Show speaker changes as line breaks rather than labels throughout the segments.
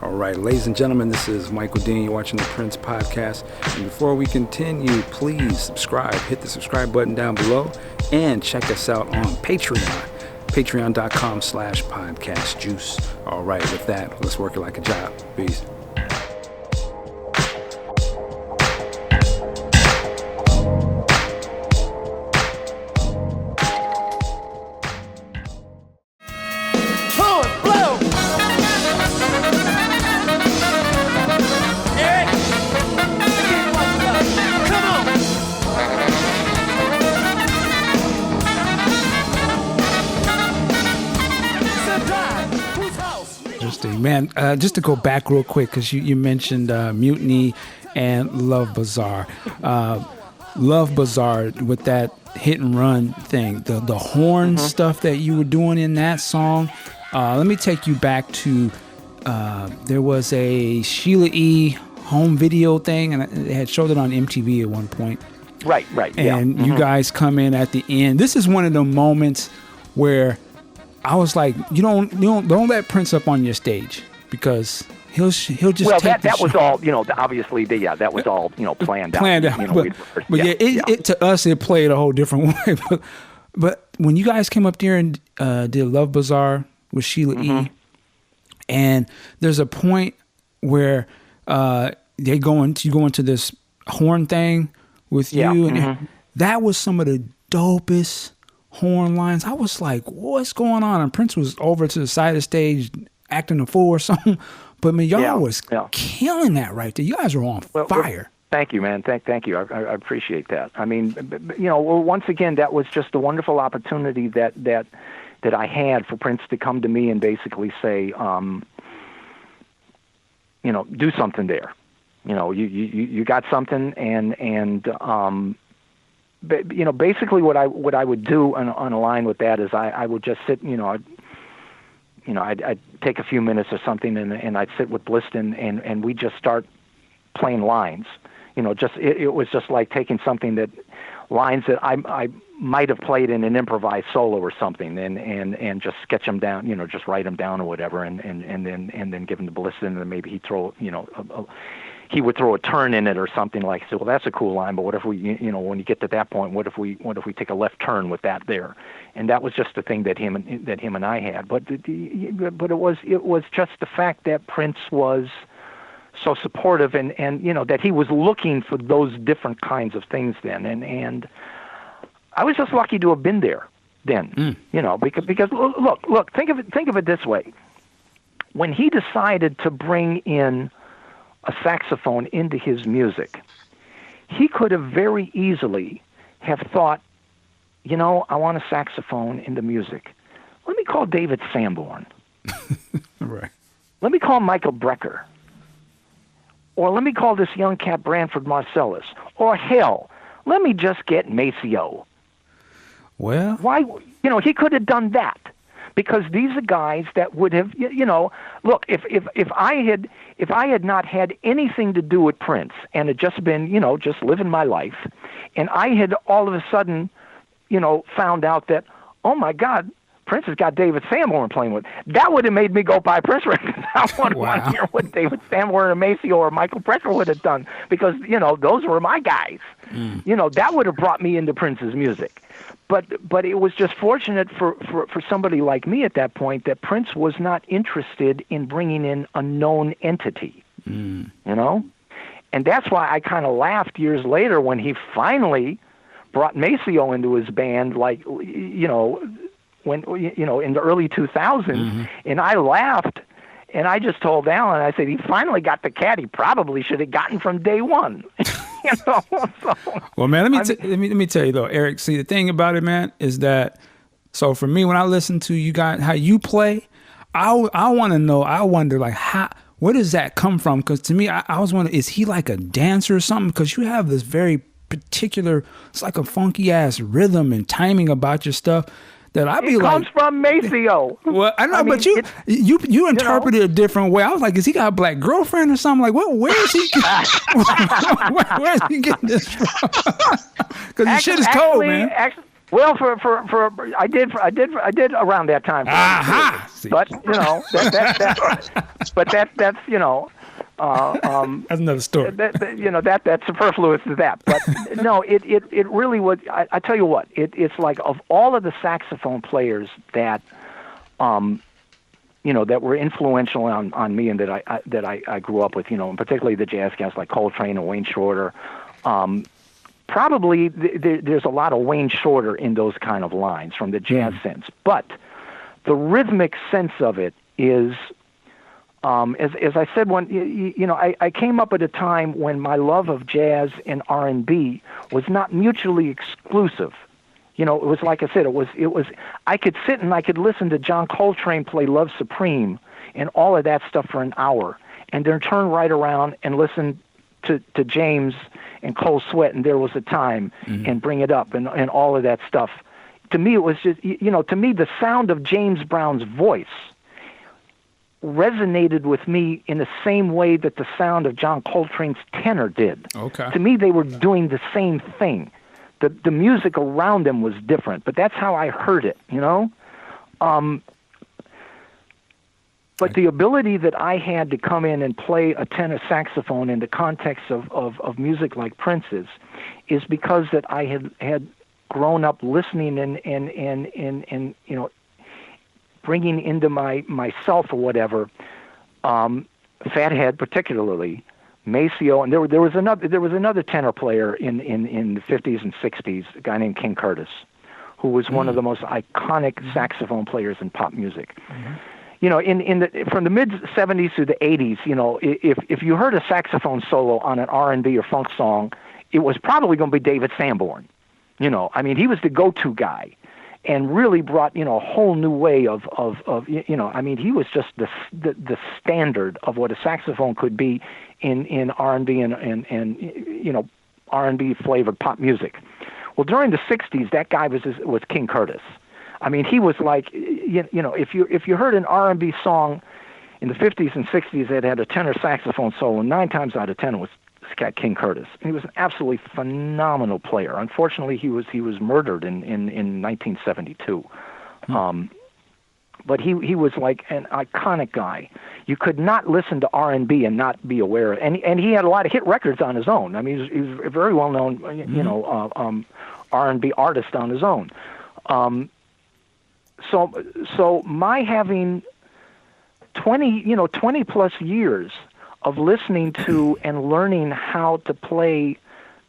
All right, ladies and gentlemen, this is Michael Dean. You're watching the Prince Podcast. And before we continue, please subscribe. Hit the subscribe button down below and check us out on Patreon. Patreon.com/podcastjuice. All right, with that, let's work it like a job. Peace. Man, just to go back real quick, because you mentioned Mutiny and Love Bazaar. Love Bazaar with that hit and run thing, the horn stuff that you were doing in that song. Let me take you back to there was a Sheila E. home video thing, and they had showed it on MTV at one point.
Right.
And you guys come in at the end. This is one of the moments where I was like, you don't let Prince up on your stage, because he'll just
that was all, obviously that was all planned out.
But to us it played a whole different way. But when you guys came up there and did Love Bazaar with Sheila E, and there's a point where you go into this horn thing with you, and that was some of the dopest horn lines. I was like, what's going on? And Prince was over to the side of the stage acting a fool or something. But man, y'all was killing that right there. You guys were on fire.
Thank you, man. Thank you. I appreciate that. I mean, once again, that was just a wonderful opportunity that I had for Prince to come to me and basically say, do something there. You got something, and basically what I would do on a line with that is I would just sit, I'd take a few minutes or something, and I'd sit with Bliston, and we just start playing lines. It was just like taking something lines that I might have played in an improvised solo or something, and just sketch them down, just write them down or whatever, and then give them to Bliston, and then maybe he'd throw, he would throw a turn in it or something like. So, well, that's a cool line, but what if we, when you get to that point, what if we take a left turn with that there? And that was just the thing that him and I had. But it was just the fact that Prince was so supportive, and that he was looking for those different kinds of things then, and I was just lucky to have been there then, because look, think of it this way: when he decided to bring in a saxophone into his music, he could have very easily have thought, I want a saxophone in the music. Let me call David Sanborn.
Right.
Let me call Michael Brecker. Or let me call this young cat Branford Marcellus. Or hell, let me just get Maceo.
Well,
why? He could have done that, because these are guys that would have, look, if I had not had anything to do with Prince and had just been, just living my life, and I had all of a sudden, found out that, oh my God, Prince has got David Sanborn playing with, that would have made me go buy Prince records. I want to hear what David Sanborn or Maceo or Michael Brecker would have done, because, those were my guys. That would have brought me into Prince's music. But it was just fortunate for somebody like me at that point that Prince was not interested in bringing in a known entity, And that's why I kind of laughed years later when he finally brought Maceo into his band, like, when, in the early 2000s, and I laughed, and I just told Alan, I said, he finally got the cat he probably should have gotten from day one. So,
well, man, let me tell you though, Eric. See, the thing about it, man, is that so for me, when I listen to you guys, how you play, I want to know. I wonder, like, where does that come from? Because to me, I was wondering, is he like a dancer or something? Because you have this very particular, it's like a funky ass rhythm and timing about your stuff. That I'd be
it comes from Maceo.
Well, I know, but you interpret it a different way. I was like, has he got a black girlfriend or something? Like, where is he? Where is he getting this from? Because the shit is cold, man.
Well, I did around that time.
Aha!
But that's
that's another story.
That's superfluous to that. But no, it really was. I tell you what, it's like of all of the saxophone players that, that were influential on me and that I grew up with, and particularly the jazz guys like Coltrane and Wayne Shorter. Probably there's a lot of Wayne Shorter in those kind of lines from the jazz sense, but the rhythmic sense of it is, as I said, I came up at a time when my love of jazz and R&B was not mutually exclusive. It was like I said, it was. I could sit and I could listen to John Coltrane play Love Supreme and all of that stuff for an hour, and then turn right around and listen to James and Cold Sweat and There Was a Time and Bring It Up and all of that stuff. To me, it was just, to me, the sound of James Brown's voice resonated with me in the same way that the sound of John Coltrane's tenor did.
Okay.
To me, they were doing the same thing. The music around them was different, but that's how I heard it, But the ability that I had to come in and play a tenor saxophone in the context of music like Prince's is because that I had grown up listening and bringing into myself or whatever, Fathead particularly, Maceo, and there was another tenor player in the 50s and 60s, a guy named King Curtis, who was one of the most iconic saxophone players in pop music. From the mid 70s to the 80s, if you heard a saxophone solo on an R&B or funk song, it was probably going to be David Sanborn. He was the go-to guy, and really brought a whole new way of he was just the standard of what a saxophone could be in R&B and R&B flavored pop music. Well, during the 60s, that guy was King Curtis. He was like, if you heard an R&B song in the 50s and 60s that had a tenor saxophone solo, 9 times out of 10 it was this guy King Curtis. He was an absolutely phenomenal player. Unfortunately, he was murdered in 1972. But he was like an iconic guy. You could not listen to R&B and not be aware of, and he had a lot of hit records on his own. He was a very well known, R&B artist on his own. So my having 20 plus years of listening to and learning how to play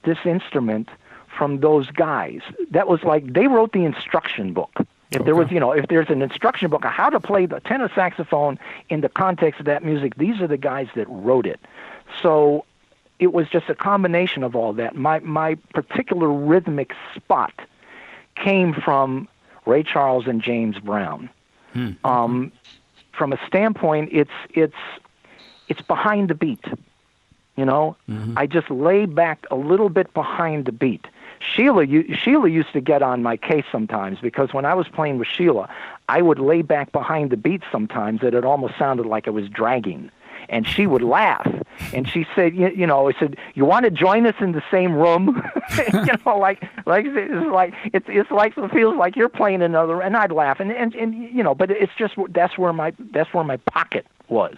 this instrument from those guys, that was like they wrote the instruction book. If there was, if there's an instruction book on how to play the tenor saxophone in the context of that music, these are the guys that wrote it. So it was just a combination of all that. My particular rhythmic spot came from Ray Charles and James Brown. From a standpoint, it's behind the beat. I just lay back a little bit behind the beat. Sheila used to get on my case sometimes because when I was playing with Sheila, I would lay back behind the beat sometimes that it almost sounded like I was dragging. And she would laugh, and she said, I said, you want to join us in the same room? It feels like you're playing another, and I'd laugh, and but it's just that's where my pocket was.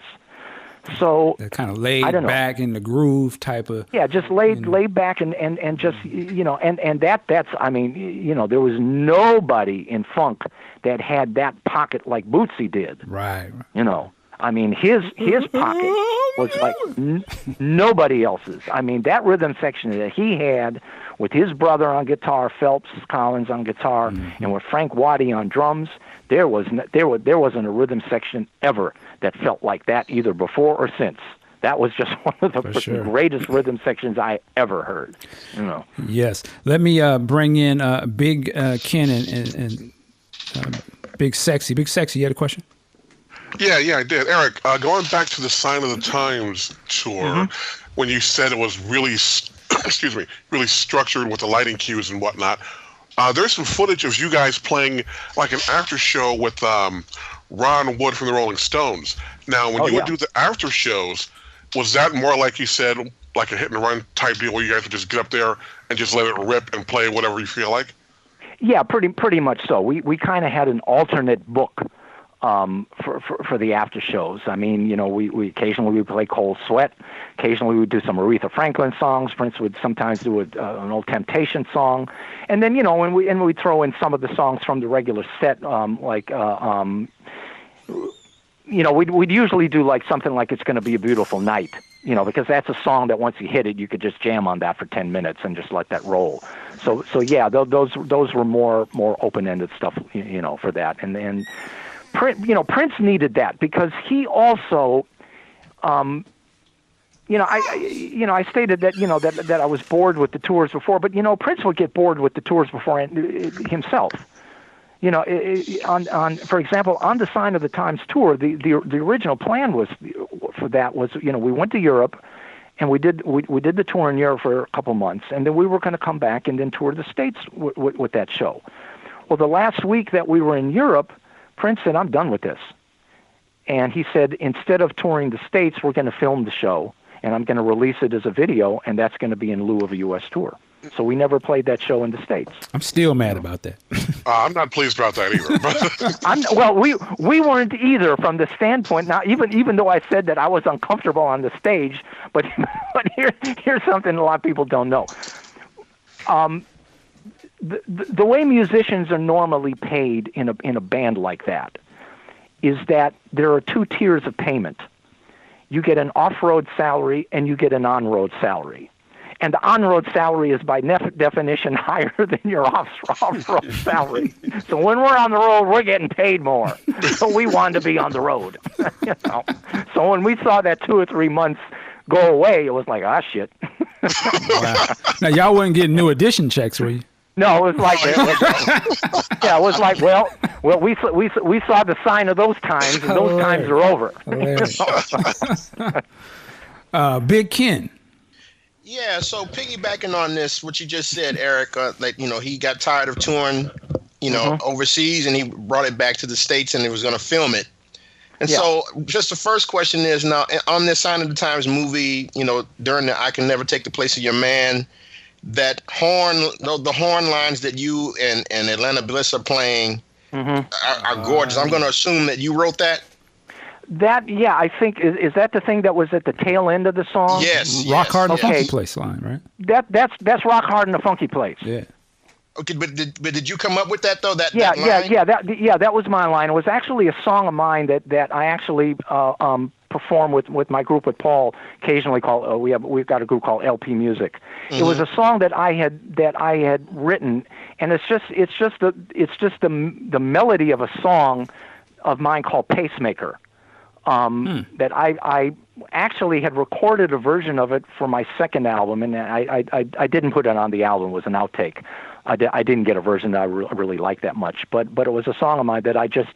So
that kind of laid back in the groove type of
just laid back and just and that's there was nobody in funk that had that pocket like Bootsy did.
Right.
His pocket was like nobody else's. That rhythm section that he had with his brother on guitar, Phelps Collins on guitar, and with Frank Waddy on drums, there wasn't a rhythm section ever that felt like that either before or since. That was just one of the greatest rhythm sections I ever heard.
Yes. Let me bring in Big Ken and Big Sexy. Big Sexy, you had a question?
Yeah, I did. Eric, going back to the Sign of the Times tour, when you said it was really, really structured with the lighting cues and whatnot, there's some footage of you guys playing like an after show with Ron Wood from the Rolling Stones. Now, when you would do the after shows, was that more like you said, like a hit and run type deal where you guys would just get up there and just let it rip and play whatever you feel like?
Yeah, pretty much so. We kind of had an alternate book for the after shows. I mean, you know, we occasionally would play Cold Sweat. Occasionally we would do some Aretha Franklin songs. Prince would sometimes do an old Temptation song, and then, you know, when we throw in some of the songs from the regular set, you know, we'd usually do like something like It's Gonna Be a Beautiful Night, you know, because that's a song that once you hit it, you could just jam on that for 10 minutes and just let that roll. So yeah, those were more open-ended stuff, you know, for that. And Prince needed that because he also, you know, I stated that, you know, that I was bored with the tours before, but, you know, Prince would get bored with the tours before himself. You know, for example, on the Sign of the Times tour, the original plan was, you know, we went to Europe, and we did the tour in Europe for a couple months, and then we were going to come back and then tour the States with that show. Well, the last week that we were in Europe, Prince said, "I'm done with this," and he said, instead of touring the States, we're going to film the show, and I'm going to release it as a video, and that's going to be in lieu of a U.S. tour. So we never played that show in the States.
I'm still mad about that.
I'm not pleased about that either.
Well, we weren't either from the standpoint. Now, even though I said that I was uncomfortable on the stage, but here's something a lot of people don't know. The way musicians are normally paid in a band like that is that there are two tiers of payment. You get an off-road salary and you get an on-road salary. And the on-road salary is by definition higher than your off-road salary. So when we're on the road, we're getting paid more. So we wanted to be on the road. You know? So when we saw that 2 or 3 months go away, it was like, ah, shit.
Wow. Now, y'all wasn't getting New Edition checks, were you?
No, it was like, yeah, it was like, well, we saw the sign of those times, and those times are over.
Big Ken.
Yeah, so piggybacking on this, what you just said, Eric, like, you know, he got tired of touring, you know, overseas, and he brought it back to the States, and he was going to film it. And so just the first question is, now, on this Sign of the Times movie, you know, during the I Can Never Take the Place of Your Man, that horn, the horn lines that you and Atlanta Bliss are playing are gorgeous. I'm going to assume that you wrote that?
That, yeah, I think, is that the thing that was at the tail end of the song?
Yes.
Rockhard and the
Okay.
Funky Place line, right?
That's Rockhard and the Funky Place.
Yeah.
Okay, but did you come up with that though? That
Yeah,
line?
that was my line. It was actually a song of mine that I actually perform with my group with Paul occasionally. Called we've got a group called LP Music. It was a song that I had written, and it's just the melody of a song of mine called Pacemaker. That I actually had recorded a version of it for my second album, and I didn't put it on the album. It was an outtake. I didn't get a version that I really liked that much, but it was a song of mine that I just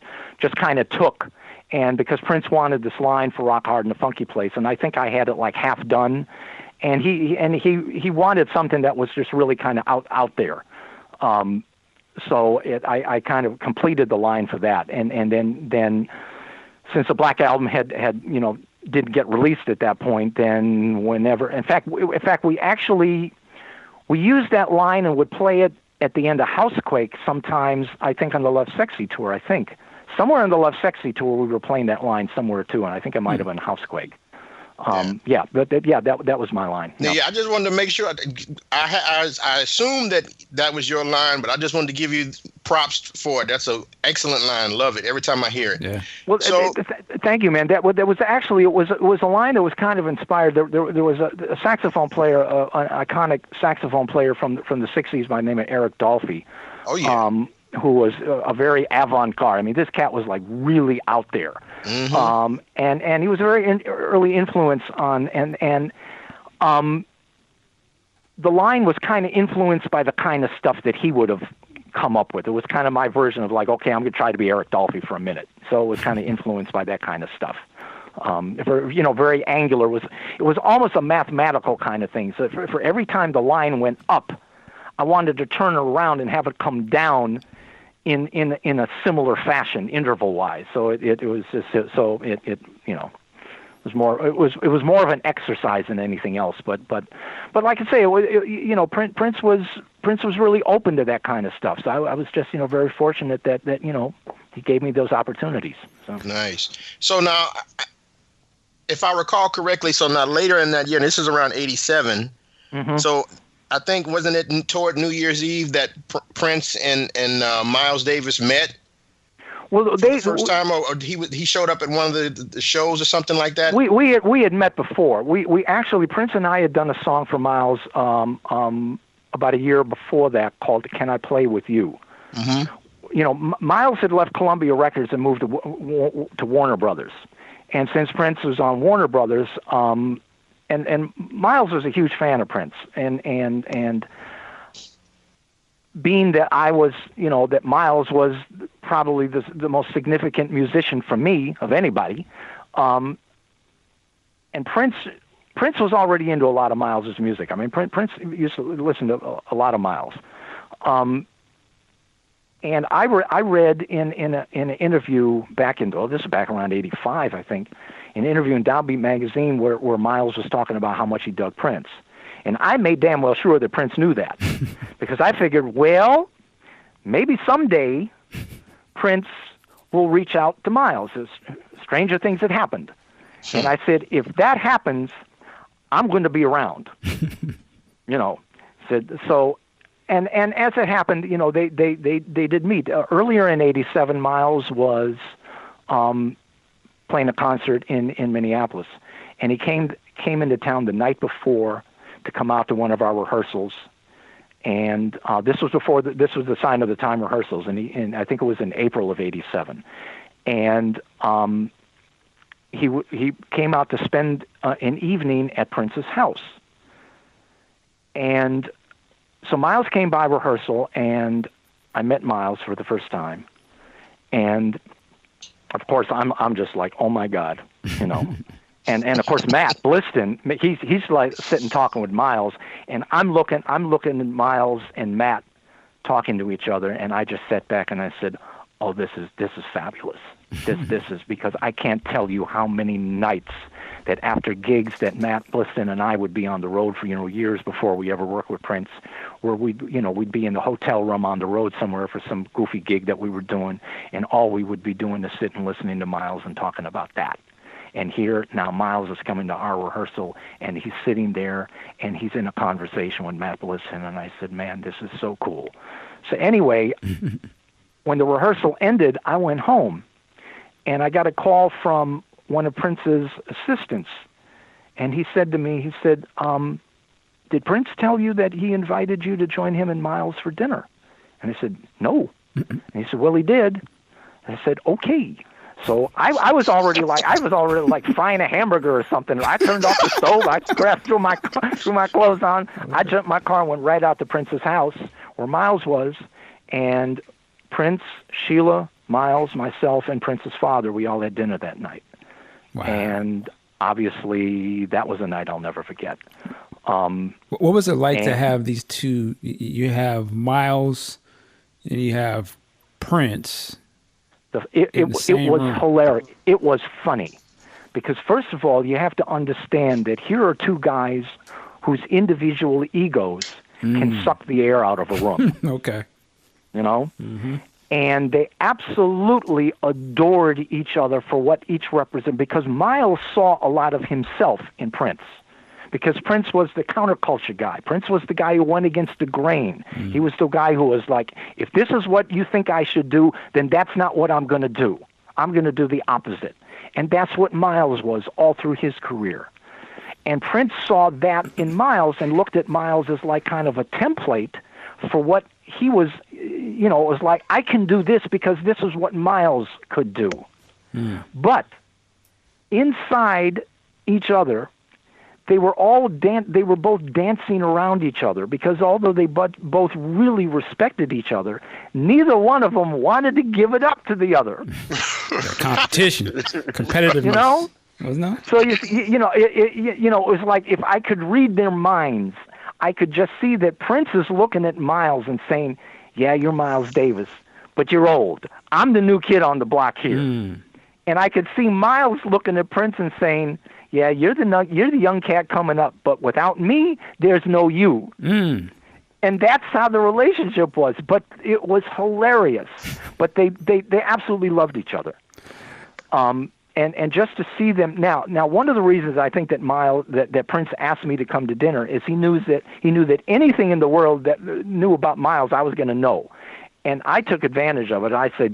kind of took, and because Prince wanted this line for Rockhard and the Funky Place, and I think I had it like half done, and he wanted something that was just really kind of out there. So I kind of completed the line for that, and then since the Black Album had you know, didn't get released at that point, then whenever, in fact we used that line and would play it at the end of Housequake sometimes, I think on the Lovesexy tour, I think. Somewhere on the Lovesexy tour we were playing that line somewhere too, and I think it might have been Housequake. That was my line.
Yeah, I just wanted to make sure. I assumed that was your line, but I just wanted to give you props for it. That's an excellent line. Love it every time I hear it.
Yeah.
Well,
so,
thank you, man. That was actually it was a line that was kind of inspired. There was a saxophone player, an iconic saxophone player from the '60s by the name of Eric Dolphy.
Oh yeah.
Who was a very avant-garde. I mean, this cat was like really out there. And he was a very early influence on, and the line was kind of influenced by the kind of stuff that he would have come up with. It was kind of my version of like, okay, I'm going to try to be Eric Dolphy for a minute. So it was kind of influenced by that kind of stuff. Very angular. It was almost a mathematical kind of thing. So for every time the line went up, I wanted to turn around and have it come down in a similar fashion, interval-wise. So it was just, so it you know, It was more of an exercise than anything else. But like I say, Prince was really open to that kind of stuff. So I was just very fortunate that he gave me those opportunities. So.
Nice. So now, if I recall correctly, so now later in that year, and this is around '87. Mm-hmm. So I think, wasn't it toward New Year's Eve that Prince and Miles Davis met?
Well,
the first time, or he showed up at one of the shows or something like that.
We had met before. We actually, Prince and I had done a song for Miles about a year before that called "Can I Play with You." Mm-hmm. Miles had left Columbia Records and moved to Warner Brothers, and since Prince was on Warner Brothers, and Miles was a huge fan of Prince, and being that I was, that Miles was probably the most significant musician for me of anybody, and Prince was already into a lot of Miles's music. I mean, Prince used to listen to a lot of Miles, and I read in an interview this is back around '85, I think, an interview in Downbeat magazine where Miles was talking about how much he dug Prince. And I made damn well sure that Prince knew that, because I figured, well, maybe someday Prince will reach out to Miles. Stranger things had happened. And I said, if that happens, I'm going to be around. So, and as it happened, they did meet. Earlier in '87, Miles was playing a concert in Minneapolis, and he came into town the night before to come out to one of our rehearsals, and this was the Sign of the Time rehearsals, and I think it was in April of '87, and he came out to spend an evening at Prince's house, and so Miles came by rehearsal, and I met Miles for the first time, and of course I'm just like, oh my God, And of course Matt Bliston, he's like sitting talking with Miles, and I'm looking at Miles and Matt talking to each other, and I just sat back and I said, "Oh, this is fabulous. This is, because I can't tell you how many nights that after gigs that Matt Bliston and I would be on the road for years before we ever worked with Prince, where we'd be in the hotel room on the road somewhere for some goofy gig that we were doing, and all we would be doing is sitting listening to Miles and talking about that." And here now Miles is coming to our rehearsal, and he's sitting there, and he's in a conversation with Matt Bliston, and I said, man, this is so cool. So anyway, when the rehearsal ended, I went home, and I got a call from one of Prince's assistants, and he said to me, did Prince tell you that he invited you to join him and Miles for dinner? And I said, no. And he said, well, he did. And I said, okay. So I was already like frying a hamburger or something. I turned off the stove. I threw my clothes on. I jumped my car and went right out to Prince's house where Miles was. And Prince, Sheila, Miles, myself, and Prince's father, we all had dinner that night.
Wow.
And obviously that was a night I'll never forget.
What was it like to have these two? You have Miles and you have Prince.
It was hilarious. It was funny, because first of all, you have to understand that here are two guys whose individual egos can suck the air out of a room.
Okay.
Mm-hmm. And they absolutely adored each other for what each represented, because Miles saw a lot of himself in Prince. Because Prince was the counterculture guy. Prince was the guy who went against the grain. He was the guy who was like, if this is what you think I should do, then that's not what I'm going to do. I'm going to do the opposite. And that's what Miles was all through his career. And Prince saw that in Miles and looked at Miles as like kind of a template for what he was, it was like, I can do this because this is what Miles could do. But inside each other, they were both dancing around each other, because although they both really respected each other, neither one of them wanted to give it up to the other.
Competition, competitiveness. Wasn't it?
So it was like, if I could read their minds, I could just see that Prince is looking at Miles and saying, "Yeah, you're Miles Davis, but you're old. I'm the new kid on the block here." And I could see Miles looking at Prince and saying, yeah, you're the young cat coming up, but without me, there's no you.
Mm.
And that's how the relationship was. But it was hilarious. But they absolutely loved each other. And just to see them now, one of the reasons I think that that Prince asked me to come to dinner is he knew that anything in the world that knew about Miles, I was going to know. And I took advantage of it. I said,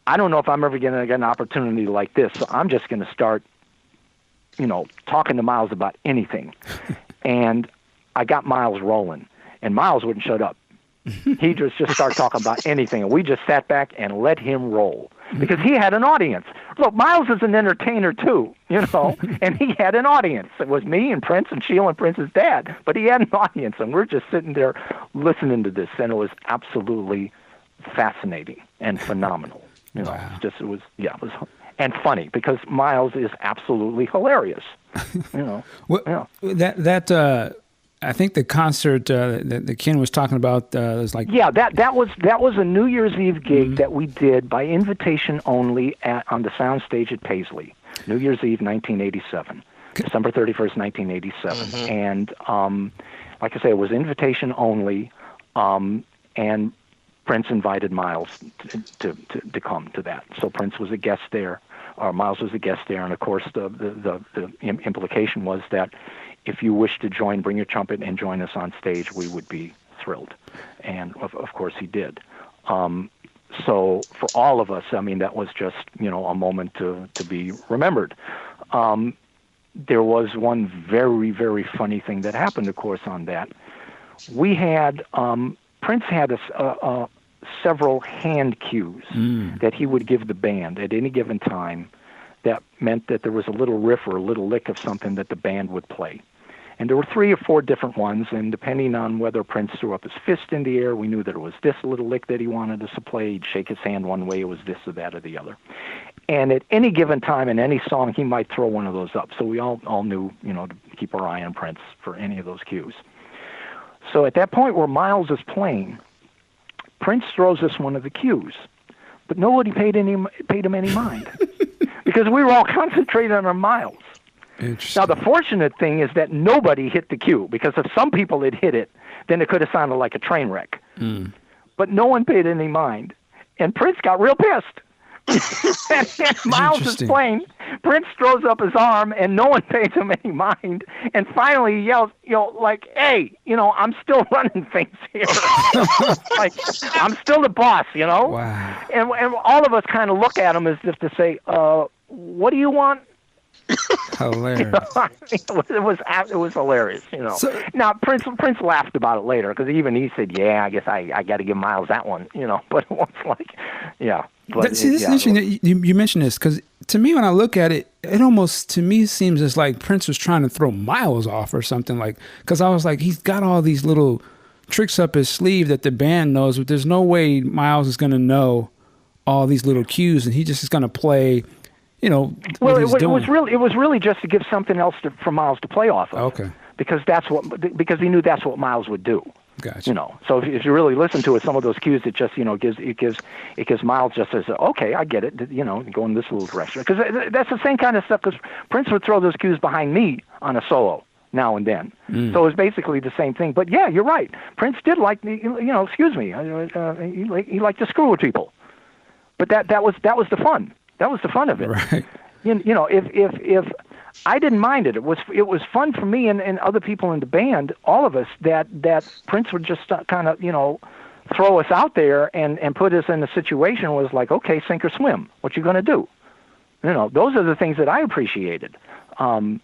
I don't know if I'm ever going to get an opportunity like this, so I'm just going to start, talking to Miles about anything. And I got Miles rolling. And Miles wouldn't shut up. He just started talking about anything, and we just sat back and let him roll because he had an audience. Look, Miles is an entertainer too, and he had an audience. It was me and Prince and Sheila and Prince's dad, but he had an audience, and we're just sitting there listening to this, and it was absolutely fascinating and phenomenal.
Wow.
It was and funny because Miles is absolutely hilarious.
I think the concert that Ken was talking about was like...
Yeah, that was a New Year's Eve gig that we did by invitation only on the soundstage at Paisley, New Year's Eve, 1987, December 31st, 1987. And like I say, it was invitation only, and Prince invited Miles to come to that. So Prince was a guest there, or Miles was a guest there, and of course the implication was that if you wish to bring your trumpet and join us on stage, we would be thrilled. And of course he did. So for all of us, that was just, a moment to be remembered. There was one very, very funny thing that happened, of course, on that. We had, Prince had several hand cues that he would give the band at any given time that meant that there was a little riff or a little lick of something that the band would play. And there were 3 or 4 different ones, and depending on whether Prince threw up his fist in the air, we knew that it was this little lick that he wanted us to play. He'd shake his hand one way, it was this or that or the other. And at any given time in any song, he might throw one of those up. So we all knew, to keep our eye on Prince for any of those cues. So at that point where Miles is playing, Prince throws us one of the cues, but nobody paid him any mind because we were all concentrated on Miles. Now, the fortunate thing is that nobody hit the cue, because if some people had hit it, then it could have sounded like a train wreck. But no one paid any mind. And Prince got real pissed. and Miles is playing. Prince throws up his arm, and no one pays him any mind. And finally he yells, hey, I'm still running things here. Like, I'm still the boss,
Wow.
And all of us kind of look at him as if to say, what do you want?
Hilarious.
It was hilarious, So, now Prince laughed about it later because even he said, "Yeah, I guess I got to give Miles that one," But it was like, yeah. But
this is interesting that you mentioned this because to me, when I look at it, it almost to me seems as like Prince was trying to throw Miles off or something because I was like, he's got all these little tricks up his sleeve that the band knows, but there's no way Miles is going to know all these little cues, and he just is going to play. Well, it was really just to give something else for Miles to play off of. Okay.
Because he knew that's what Miles would do.
Gotcha.
So if you really listen to it, some of those cues, it just gives Miles just says, okay, I get it. Go in this little direction. Because that's the same kind of stuff. Because Prince would throw those cues behind me on a solo now and then. So it was basically the same thing. But yeah, you're right. Prince did like excuse me, he liked to screw with people. But that was the fun. That was the fun of it.
Right.
If I didn't mind it, it was fun for me and other people in the band, all of us, that Prince would just kind of throw us out there and put us in a situation where it was like, okay, sink or swim. What you going to do? Those are the things that I appreciated. That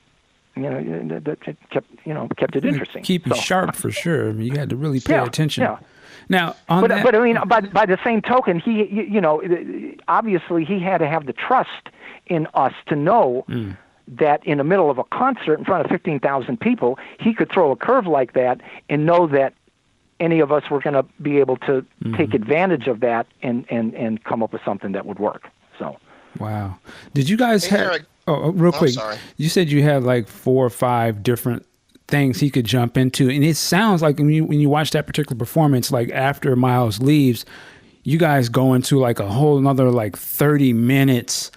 kept it interesting.
Keep you sharp for sure. I mean, you had to really pay attention.
Yeah.
Now,
but I mean, by the same token, he obviously he had to have the trust in us to know that in the middle of a concert in front of 15,000 people, he could throw a curve like that and know that any of us were going to be able to take advantage of that and come up with something that would work. So,
wow, did you guys have?
Eric,
real quick,
sorry.
You said you had like 4 or 5 different things he could jump into, and it sounds like when you watch that particular performance, like after Miles leaves, you guys go into like a whole another like 30 minutes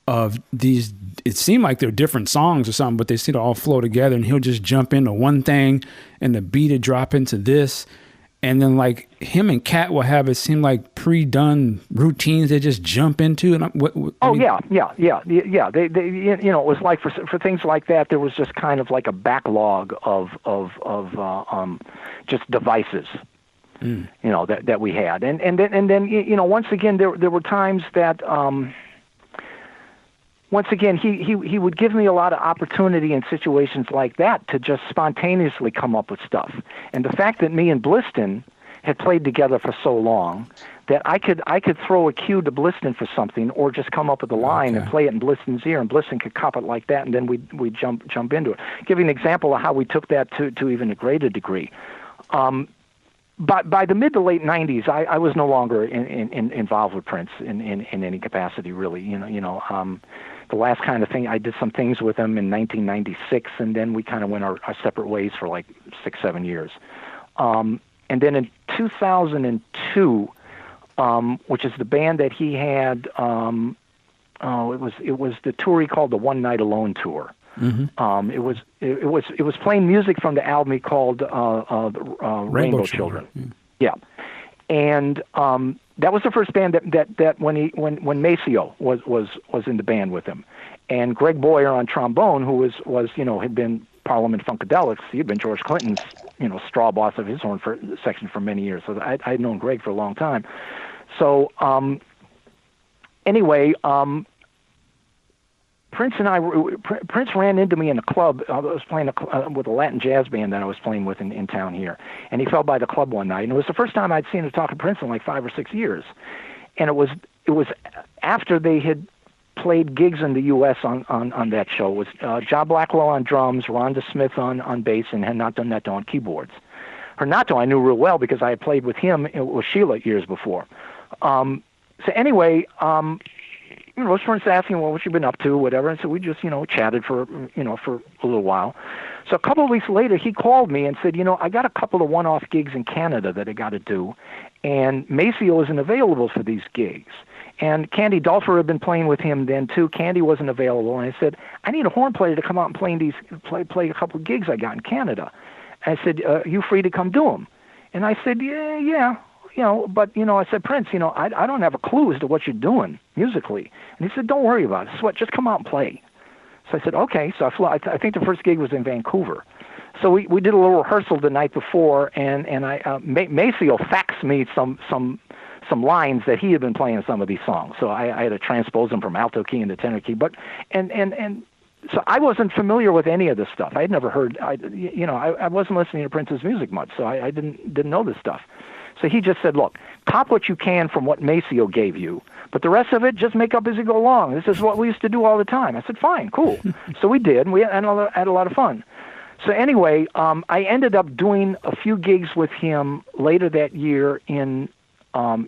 of these. It seemed like they're different songs or something, but they seem to all flow together. And he'll just jump into one thing, and the beat would drop into this, and then like him and Kat will have it seem like pre-done routines they just jump into. And
yeah. They you know, it was like for things like that, there was just kind of like a backlog of just devices. You know, that we had, and then you know, once again there were times that once again he would give me a lot of opportunity in situations like that to just spontaneously come up with stuff. And the fact that me and Bliston had played together for so long that I could throw a cue to Bliston for something, or just come up with a line and play it in Bliston's ear, and Bliston could cop it like that, and then we jump into it. Give you an example of how we took that to even a greater degree. By the mid to late '90s, I was no longer involved with Prince in any capacity, really. You know, the last kind of thing, I did some things with him in 1996, and then we kind of went our separate ways for like 6-7 years. And then in 2002, which is the band that he had, it was the tour he called the One Night Alone tour. Mm-hmm. It was playing music from the album he called Rainbow Children. Yeah. And that was the first band that when Maceo was in the band with him, and Greg Boyer on trombone, who was you know, had been Parliament Funkadelics. He had been George Clinton's, you know, straw boss of his horn section for many years. So I'd known Greg for a long time. So anyway. Prince ran into me in a club. I was playing with a Latin jazz band that I was playing with in town here, and he fell by the club one night. And it was the first time I'd seen him talk to Prince in like 5 or 6 years. And it was after they had played gigs in the U.S. on that show. It was John Blackwell on drums, Rhonda Smith on bass, and Renato Neto on keyboards. Renato I knew real well because I had played with him with Sheila years before. So anyway. You know, Prince asking, well, what you been up to, whatever, and so we just, you know, chatted for a little while. So a couple of weeks later, he called me and said, you know, I got a couple of one-off gigs in Canada that I got to do, and Maceo isn't available for these gigs. And Candy Dulfer had been playing with him then too. Candy wasn't available, and I said, I need a horn player to come out and play a couple of gigs I got in Canada. And I said, you free to come do them? And I said, yeah. You know, but, you know, I said, Prince, you know, I don't have a clue as to what you're doing musically. And he said, don't worry about it. Just come out and play. So I said, okay. So I flew. I think the first gig was in Vancouver. So we did a little rehearsal the night before, and Maceo faxed me some lines that he had been playing some of these songs. So I had to transpose them from alto key into tenor key. But and so I wasn't familiar with any of this stuff. I had never heard. I wasn't listening to Prince's music much, so I didn't know this stuff. So he just said, look, cop what you can from what Maceo gave you, but the rest of it, just make up as you go along. This is what we used to do all the time. I said, fine, cool. So we did, and we had a lot of fun. So anyway, I ended up doing a few gigs with him later that year in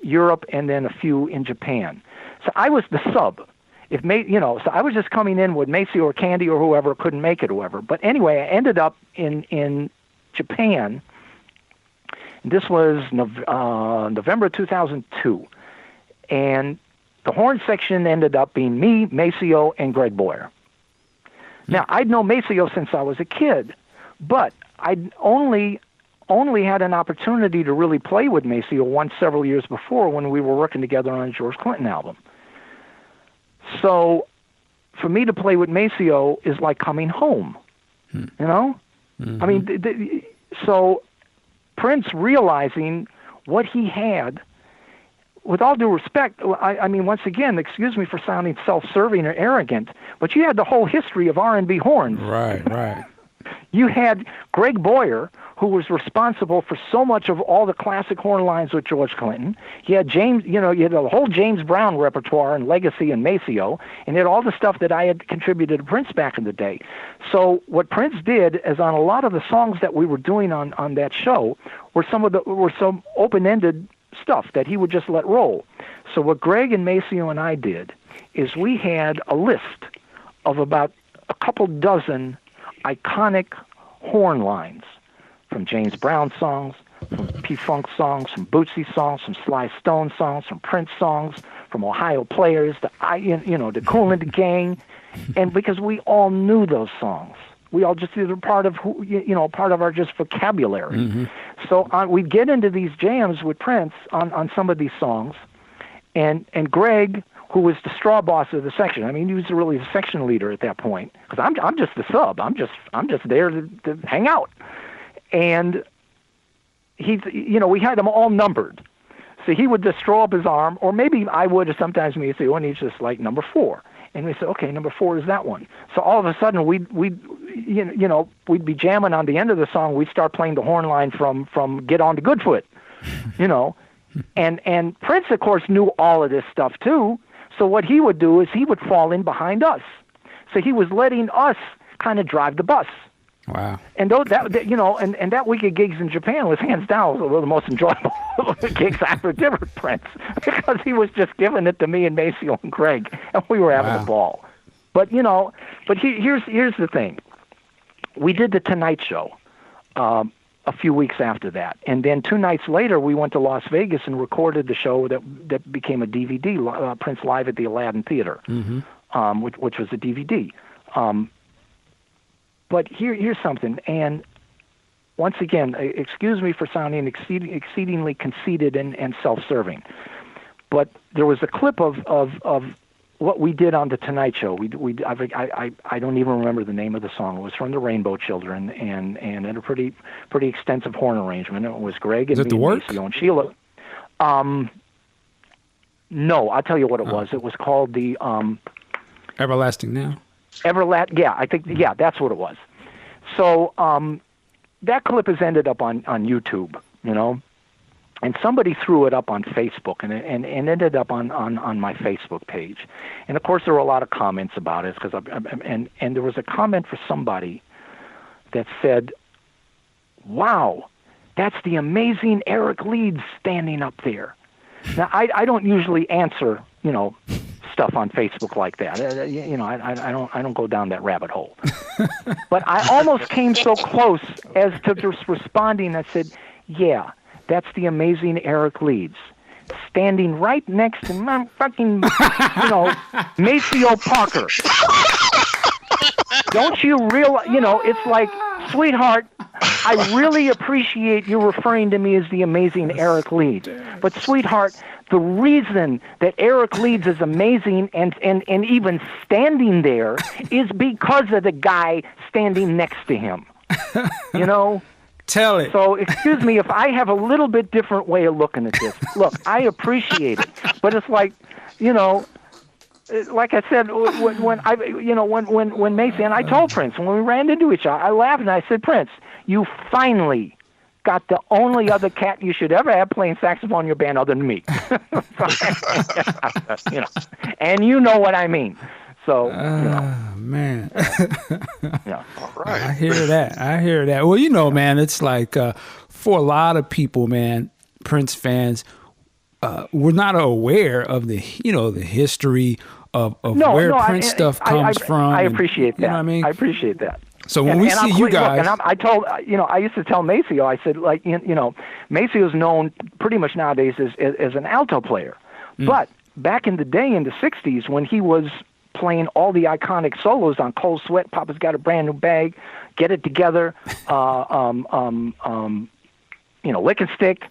Europe, and then a few in Japan. So I was the sub. So I was just coming in with Maceo or Candy or whoever couldn't make it, whoever. But anyway, I ended up in Japan. This was November 2002, and the horn section ended up being me, Maceo, and Greg Boyer. Now, I'd known Maceo since I was a kid, but I'd only had an opportunity to really play with Maceo once several years before when we were working together on a George Clinton album. So for me to play with Maceo is like coming home, you know? Mm-hmm. I mean, so Prince realizing what he had, with all due respect, I mean, once again, excuse me for sounding self-serving or arrogant, but you had the whole history of R&B horns.
Right.
You had Greg Boyer, who was responsible for so much of all the classic horn lines with George Clinton. You had James, you had the whole James Brown repertoire and Legacy and Maceo, and you had all the stuff that I had contributed to Prince back in the day. So what Prince did is on a lot of the songs that we were doing on that show were some open-ended stuff that he would just let roll. So what Greg and Maceo and I did is we had a list of about a couple dozen iconic horn lines from James Brown songs, from P-Funk songs, from Bootsy songs, from Sly Stone songs, from Prince songs, from Ohio Players to to Kool and the Gang, and because we all knew those songs. We all just were part of part of our just vocabulary. Mm-hmm. So we'd get into these jams with Prince on some of these songs, and Greg, who was the straw boss of the section. I mean, he was really the section leader at that point. Because I'm just the sub. I'm just there to hang out, and we had them all numbered. So he would just throw up his arm, or maybe I would, or sometimes me say, and he's just like number 4. And we say, okay, number 4 is that one. So all of a sudden, we'd be jamming on the end of the song. We'd start playing the horn line from Get On to Goodfoot, And Prince, of course, knew all of this stuff too. So what he would do is he would fall in behind us. So he was letting us kind of drive the bus.
Wow.
And that week of gigs in Japan was hands down one of the most enjoyable gigs I ever did with Prince, because he was just giving it to me and Maceo and Greg, and we were having a ball. But here's the thing: we did the Tonight Show a few weeks after that, and then 2 nights later we went to Las Vegas and recorded the show that became a DVD, Prince Live at the Aladdin Theater, mm-hmm. which was a DVD. But here's something, and once again, excuse me for sounding exceedingly conceited and self-serving, but there was a clip of what we did on the Tonight Show. I don't even remember the name of the song. It was from the Rainbow Children, and in a pretty extensive horn arrangement. It was Greg and me and Maceo and Sheila. No, I'll tell you what it was. It was called the
Everlasting Now.
Yeah, that's what it was. So that clip has ended up on YouTube, and somebody threw it up on Facebook, and ended up on my Facebook page. And of course, there were a lot of comments about it, and there was a comment for somebody that said, "Wow, that's the amazing Eric Leeds standing up there." Now, I don't usually answer, stuff on Facebook like that. I don't go down that rabbit hole. But I almost came so close as to just responding. I said, "Yeah, that's the amazing Eric Leeds, standing right next to my fucking, Maceo Parker. Don't you realize, it's like, sweetheart, I really appreciate you referring to me as the amazing Eric Leeds. But, sweetheart, the reason that Eric Leeds is amazing and even standing there is because of the guy standing next to him."
Tell it.
So, excuse me if I have a little bit different way of looking at this. Look, I appreciate it, but it's like, like I said, when Macy and I told Prince, when we ran into each other, I laughed and I said, "Prince, you finally got the only other cat you should ever have playing saxophone in your band other than me." And you know what I mean. So,
man.
Yeah.
All right.
I hear that. Well, man, it's like for a lot of people, man, Prince fans, we're not aware of the history of where Prince stuff comes from.
I appreciate that.
You know what I mean?
I appreciate that.
So when we see you guys,
look, and I told I used to tell Maceo, I said, like, Maceo is known pretty much nowadays as an alto player, but back in the day in the '60s when he was playing all the iconic solos on Cold Sweat, Papa's Got a Brand New Bag, Get It Together, Lick and Stick,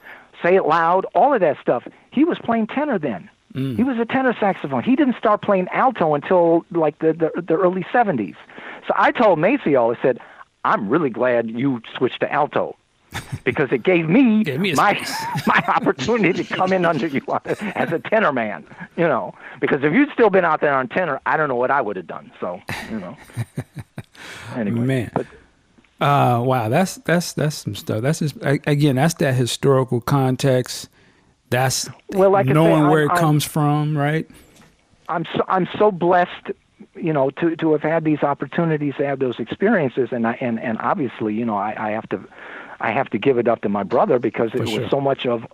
Say It Loud, all of that stuff, he was playing tenor then. He was a tenor saxophone. He didn't start playing alto until like the early '70s. So I told Maceo, I said, "I'm really glad you switched to alto, because it gave me my opportunity to come in under you as a tenor man, because if you'd still been out there on tenor, I don't know what I would have done." So, anyway.
Man. Wow, that's some stuff. That's just, again, that's that historical context. That's knowing where it comes from, right?
I'm so blessed, to have had these opportunities, to have those experiences, and obviously, I have to give it up to my brother, because it was so much of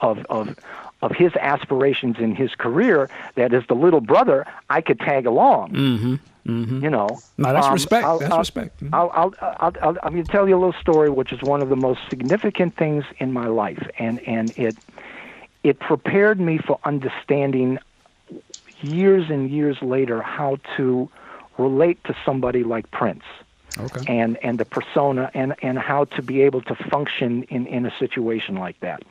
his aspirations in his career that as the little brother I could tag along. Mm-hmm. Mm-hmm.
No, that's respect. That's respect.
I'm going to tell you a little story, which is one of the most significant things in my life, and it prepared me for understanding, years and years later how to relate to somebody like Prince.
Okay.
And the persona and how to be able to function in a situation like that.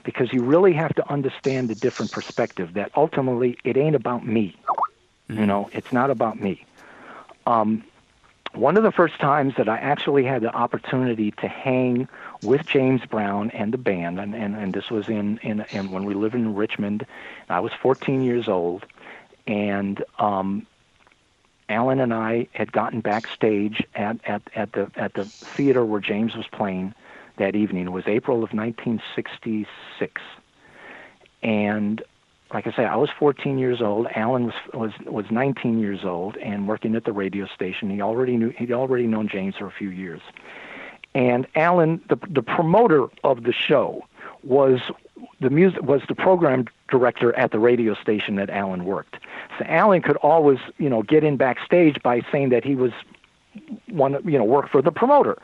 Because you really have to understand the different perspective that ultimately it ain't about me. You know, it's not about me. One of the first times that I actually had the opportunity to hang with James Brown and the band, and this was in when we lived in Richmond. I was 14 years old, and Alan and I had gotten backstage at the theater where James was playing that evening. It was April of 1966, and like I say, I was 14 years old. Alan was 19 years old and working at the radio station. He'd already known James for a few years. And Alan, the promoter of the show, was the program director at the radio station that Alan worked. So Alan could always, get in backstage by saying that he was work for the promoter.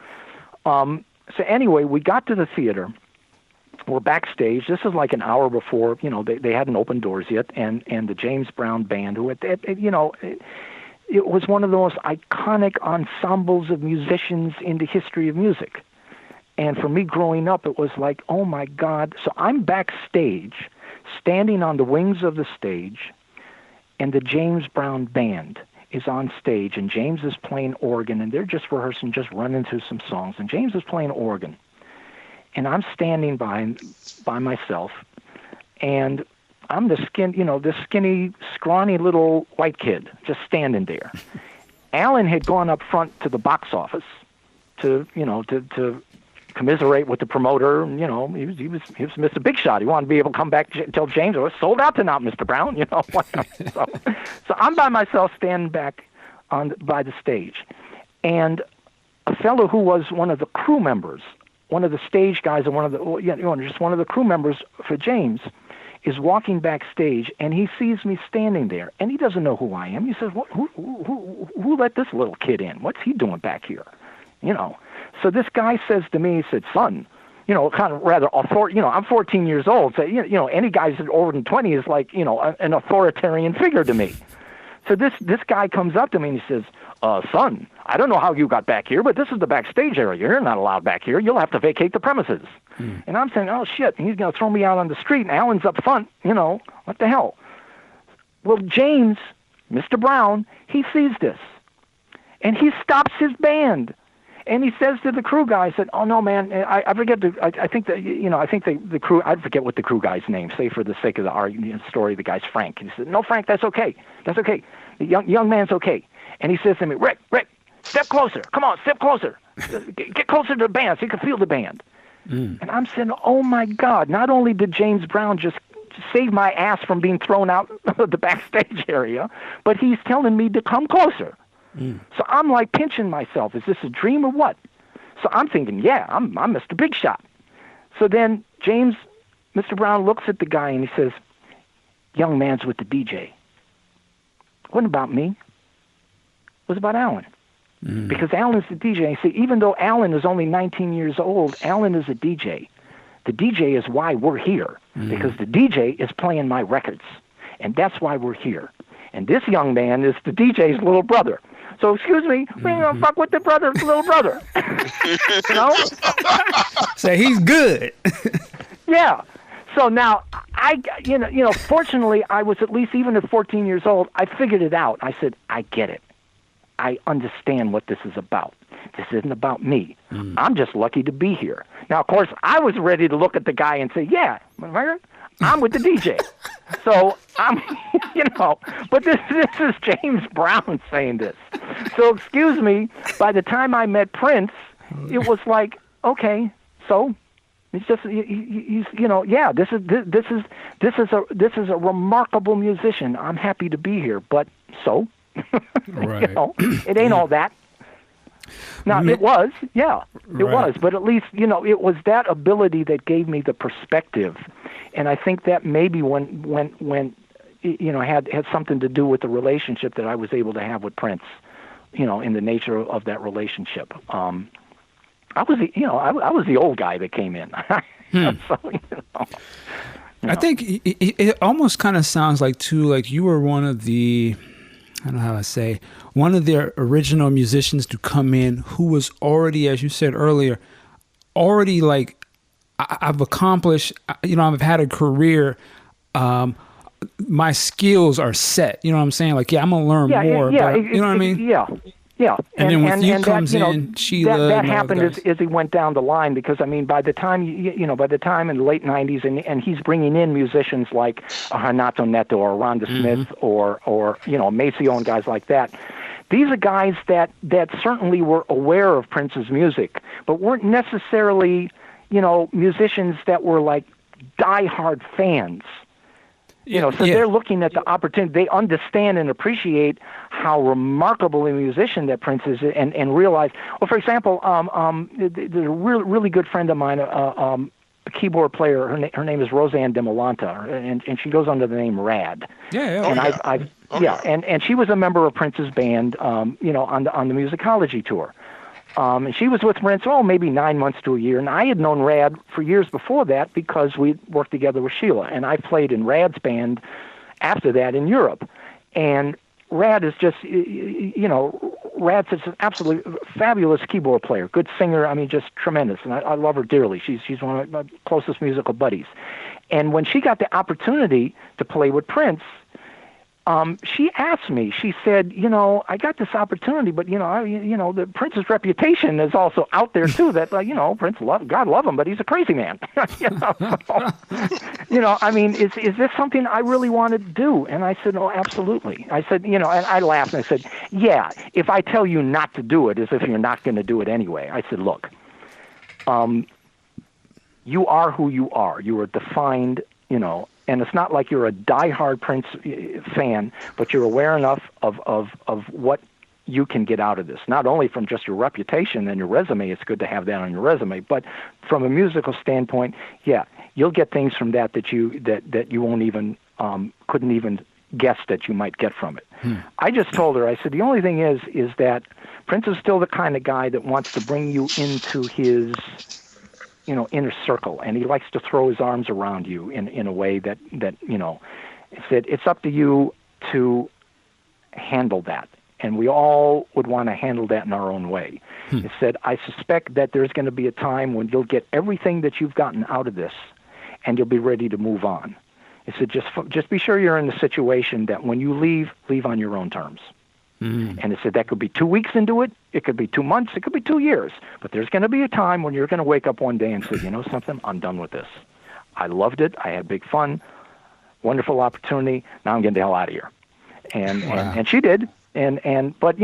So anyway, we got to the theater. We're backstage. This is like an hour before, they hadn't opened doors yet, and the James Brown band, who it was one of the most iconic ensembles of musicians in the history of music. And for me growing up, it was like, oh my God. So I'm backstage, standing on the wings of the stage, and the James Brown band is on stage, and James is playing organ, and they're just rehearsing, just running through some songs, and James is playing organ. And I'm standing by myself, and I'm this skinny, scrawny little white kid just standing there. Alan had gone up front to the box office to commiserate with the promoter. He was Mr. Big Shot. He wanted to be able to come back and tell James, "Oh, sold out tonight, Mr. Brown." So I'm by myself standing back by the stage, and a fellow who was one of the crew members, one of the stage guys, and just one of the crew members for James, is walking backstage, and he sees me standing there, and he doesn't know who I am. He says, "Who let this little kid in? What's he doing back here?" So this guy says to me, he said, "Son," kind of rather I'm 14 years old, so any guy that's older than 20 is like an authoritarian figure to me. So this guy comes up to me and he says, "Son, I don't know how you got back here, but this is the backstage area. You're not allowed back here. You'll have to vacate the premises." And I'm saying, "Oh shit, he's going to throw me out on the street, and Alan's up front, what the hell?" Well, James, Mr. Brown, he sees this, and he stops his band, and he says to the crew guy, said, "Oh no, man, I forget I think the crew, I forget what the crew guy's name, say for the sake of the story, the guy's Frank." He said, "No, Frank, that's okay. That's okay. The young man's okay." And he says to me, Rick, step closer. Come on, step closer. Get closer to the band so you can feel the band." And I'm saying, oh my God, not only did James Brown just save my ass from being thrown out of the backstage area, but he's telling me to come closer. So I'm like pinching myself. Is this a dream or what? So I'm thinking, yeah, I'm Mr. Big Shot. So then Mr. Brown looks at the guy and he says, "Young man's with the DJ." It wasn't about me. It was about Alan. Because Alan's the DJ. See, even though Alan is only 19 years old, Alan is a DJ. The DJ is why we're here. Because the DJ is playing my records. And that's why we're here. And this young man is the DJ's little brother. So, excuse me, we ain't gonna fuck with the little brother.
Say he's good.
Yeah. So now, fortunately, I was at least, even at 14 years old, I figured it out. I said, I get it. I understand what this is about. This isn't about me. I'm just lucky to be here. Now, of course, I was ready to look at the guy and say, yeah, I'm with the DJ. So I'm, but this is James Brown saying this. So excuse me, by the time I met Prince, it was like, okay, so it's just, yeah, this is a remarkable musician. I'm happy to be here, but so,
right.
It ain't all that. Now, it was, yeah, it was, but at least, it was that ability that gave me the perspective. And I think that maybe when had something to do with the relationship that I was able to have with Prince, in the nature of that relationship. I was the old guy that came in. So,
I think it almost kind of sounds like too, like you were one of the, I don't know how to say, one of their original musicians to come in who was already, as you said earlier, already like, I've accomplished, I've had a career. My skills are set. You know what I'm saying? Like, I'm gonna learn more. But, you know what I mean?
Yeah.
And then when you comes in, Sheila.
That happened as he went down the line, because I mean, by the time by the time in the late '90s, and he's bringing in musicians like Renato Neto or Rhonda Smith or Maceo and guys like that. These are guys that certainly were aware of Prince's music, but weren't necessarily musicians that were like diehard fans. So they're looking at the opportunity. They understand and appreciate how remarkable a musician that Prince is, and realize. Well, for example, there's a really good friend of mine, a keyboard player. Her name is Roseanne DeMolanta, and she goes under the name Rad. And she was a member of Prince's band, on the musicology tour. And she was with Prince, maybe 9 months to a year. And I had known Rad for years before that because we worked together with Sheila. And I played in Rad's band after that in Europe. And Rad is just, Rad's just an absolutely fabulous keyboard player, good singer. I mean, just tremendous. And I love her dearly. She's one of my closest musical buddies. And when she got the opportunity to play with Prince, she asked me, she said, I got this opportunity, but, the Prince's reputation is also out there, too, that, Prince, God love him, but he's a crazy man. I mean, is this something I really want to do? And I said, oh, absolutely. I said, and I laughed, and I said, yeah, if I tell you not to do it, as if you're not going to do it anyway. I said, look, you are who you are. You are defined, and it's not like you're a diehard Prince fan, but you're aware enough of what you can get out of this. Not only from just your reputation and your resume, it's good to have that on your resume, but from a musical standpoint, you'll get things from that you won't even couldn't even guess that you might get from it. I just told her, I said, the only thing is that Prince is still the kind of guy that wants to bring you into his inner circle, and he likes to throw his arms around you in a way that said it's up to you to handle that, and we all would want to handle that in our own way. It said, I suspect that there's going to be a time when you'll get everything that you've gotten out of this, and you'll be ready to move on. It said, just be sure you're in the situation that when you leave on your own terms. And it said that could be 2 weeks into it, it could be 2 months, it could be 2 years. But there's going to be a time when you're going to wake up one day and say, something, I'm done with this. I loved it. I had big fun, wonderful opportunity. Now I'm getting the hell out of here. And she did. But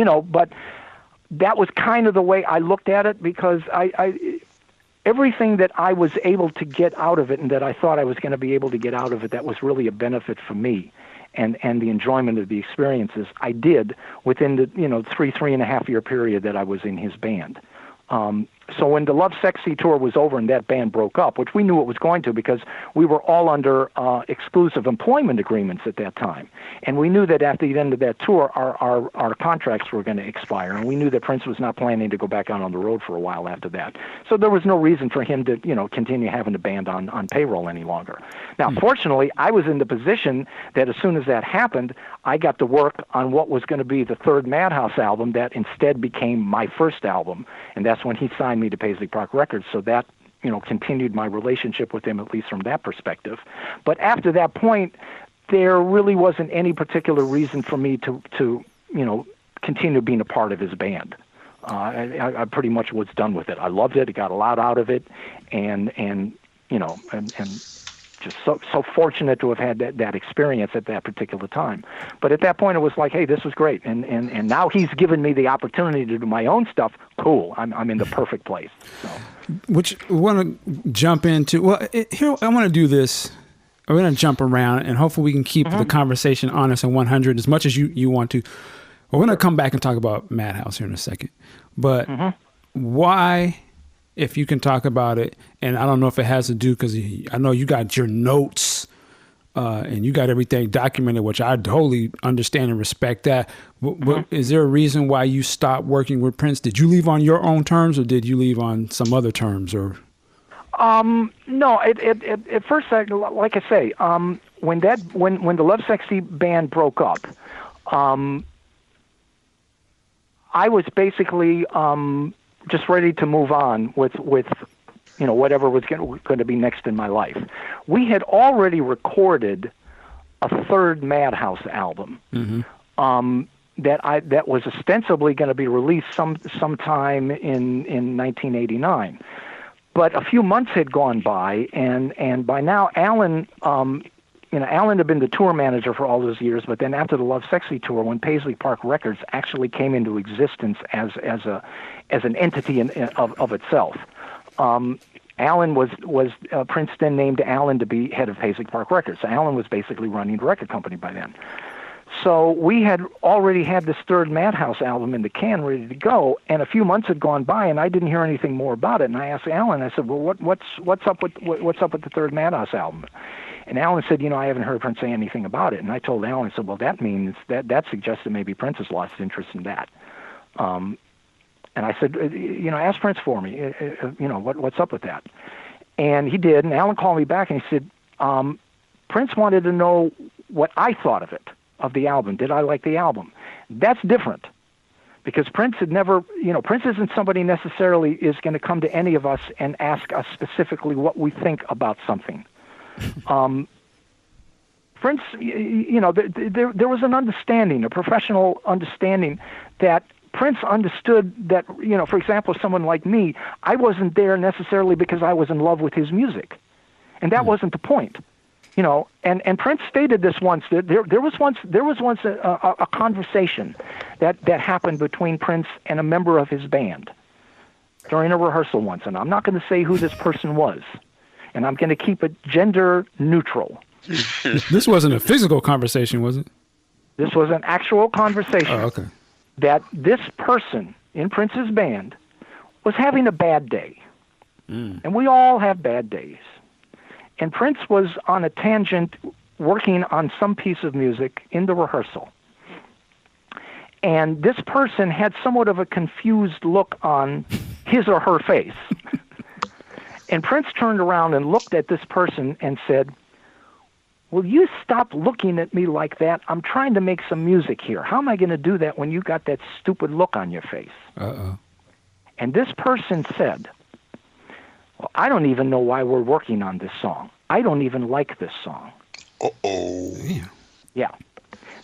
that was kind of the way I looked at it, because I everything that I was able to get out of it, and that I thought I was going to be able to get out of it, that was really a benefit for me. And the enjoyment of the experiences I did within the 3.5 year period that I was in his band. So when the Lovesexy tour was over and that band broke up, which we knew it was going to because we were all under exclusive employment agreements at that time, and we knew that at the end of that tour our contracts were going to expire, and we knew that Prince was not planning to go back out on the road for a while after that. So there was no reason for him to continue having the band on payroll any longer. Now, fortunately, I was in the position that as soon as that happened, I got to work on what was going to be the third Madhouse album that instead became my first album, and that's when he signed me to Paisley Park Records. So that continued my relationship with him, at least from that perspective. But after that point, there really wasn't any particular reason for me to continue being a part of his band. I pretty much was done with it. I loved it. I got a lot out of it, and just so fortunate to have had that experience at that particular time. But at that point, it was like, hey, this was great, and now he's given me the opportunity to do my own stuff. Cool, I'm in the perfect place. So.
Which I want to jump into. Well, here I want to do this. We're going to jump around, and hopefully we can keep the conversation honest and 100 as much as you want to. We're going to come back and talk about Madhouse here in a second. But why, if you can talk about it, and I don't know if it has to do, because I know you got your notes and you got everything documented, which I totally understand and respect that. Is there a reason why you stopped working with Prince? Did you leave on your own terms, or did you leave on some other terms? Or
No. At first, like I say, when the Lovesexy band broke up, I was basically just ready to move on with whatever was going to be next in my life. We had already recorded a third Madhouse album that was ostensibly going to be released sometime in 1989. But a few months had gone by, and by now Alan, Alan had been the tour manager for all those years. But then after the Lovesexy tour, when Paisley Park Records actually came into existence as an entity of itself, Alan was Prince then named Alan to be head of Paisley Park Records. So Alan was basically running the record company by then. So we had already had this third Madhouse album in the can ready to go, and a few months had gone by, and I didn't hear anything more about it. And I asked Alan, I said, "Well, what's up with the third Madhouse album?" And Alan said, "I haven't heard Prince say anything about it." And I told Alan, I said, "Well, that means that suggests that maybe Prince has lost interest in that." And I said, "Ask Prince for me. What's up with that?" And he did. And Alan called me back and he said, "Prince wanted to know what I thought of it." Of the album. Did I like the album? That's different because Prince had never, Prince isn't somebody necessarily is going to come to any of us and ask us specifically what we think about something. Prince, there was an understanding, a professional understanding that Prince understood that, for example, someone like me, I wasn't there necessarily because I was in love with his music. And that wasn't the point. And Prince stated this once. That there was once a conversation that happened between Prince and a member of his band during a rehearsal once, and I'm not going to say who this person was, and I'm going to keep it gender neutral.
This wasn't a physical conversation, was it?
This was an actual conversation.
Oh, okay.
That this person in Prince's band was having a bad day, and we all have bad days. And Prince was on a tangent working on some piece of music in the rehearsal. And this person had somewhat of a confused look on his or her face. And Prince turned around and looked at this person and said, "Will you stop looking at me like that? I'm trying to make some music here. How am I going to do that when you got that stupid look on your face?"
Uh-oh.
And this person said, "Well, I don't even know why we're working on this song. I don't even like this song."
Uh-oh.
Yeah.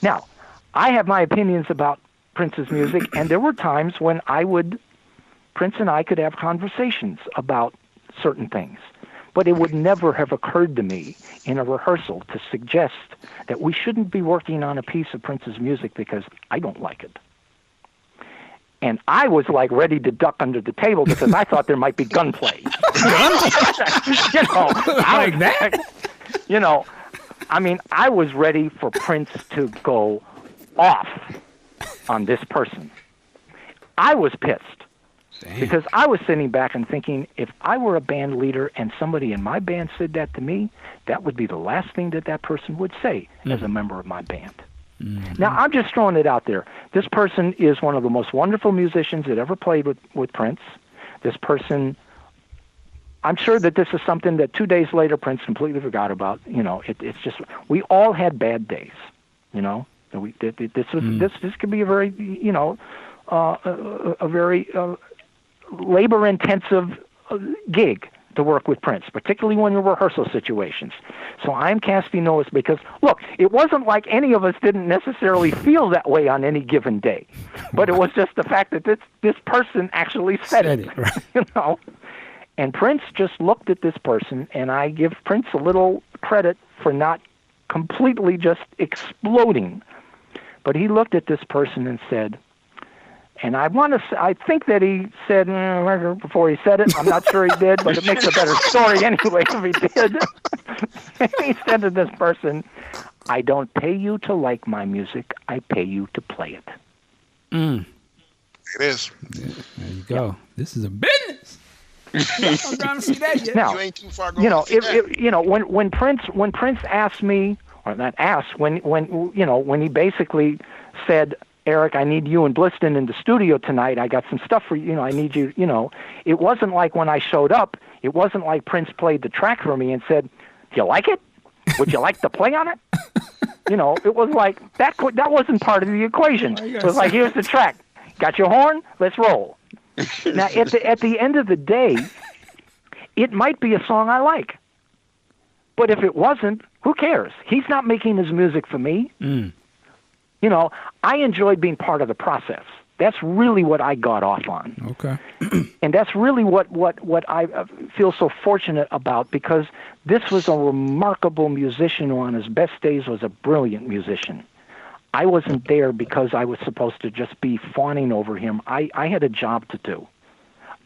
Now, I have my opinions about Prince's music, and there were times when Prince and I could have conversations about certain things. But it would never have occurred to me in a rehearsal to suggest that we shouldn't be working on a piece of Prince's music because I don't like it. And I was like ready to duck under the table because I thought there might be gunplay.
Like that?
I was ready for Prince to go off on this person. I was pissed. Damn. Because I was sitting back and thinking, if I were a band leader and somebody in my band said that to me, that would be the last thing that person would say as a member of my band. Mm-hmm. Now, I'm just throwing it out there. This person is one of the most wonderful musicians that ever played with Prince. This person, I'm sure that this is something that 2 days later Prince completely forgot about. It's just, we all had bad days, This could be a very, a very labor-intensive gig to work with Prince, particularly when in rehearsal situations. So I'm casting notice because, look, it wasn't like any of us didn't necessarily feel that way on any given day, but it was just the fact that this person actually said it. Right. And Prince just looked at this person, and I give Prince a little credit for not completely just exploding, but he looked at this person and said, and I think that he said before he said it. I'm not sure he did, but it makes a better story anyway if he did. He said to this person, "I don't pay you to like my music. I pay you to play it."
It is.
Yeah, there you go. Yeah. This is a business. I'm trying to see that yet.
Now,
you ain't too far going.
When Prince asked me, or not asked, when he basically said, "Eric, I need you and Bliston in the studio tonight. I got some stuff for you. I need you." It wasn't like when I showed up, It wasn't like Prince played the track for me and said, "Do you like it? Would you like to play on it?" It was like that wasn't part of the equation. It was like, "Here's the track. Got your horn? Let's roll." Now, at the end of the day, it might be a song I like. But if it wasn't, who cares? He's not making his music for me. I enjoyed being part of the process. That's really what I got off on.
Okay.
And that's really what I feel so fortunate about, because this was a remarkable musician who on his best days was a brilliant musician. I wasn't there because I was supposed to just be fawning over him. I had a job to do.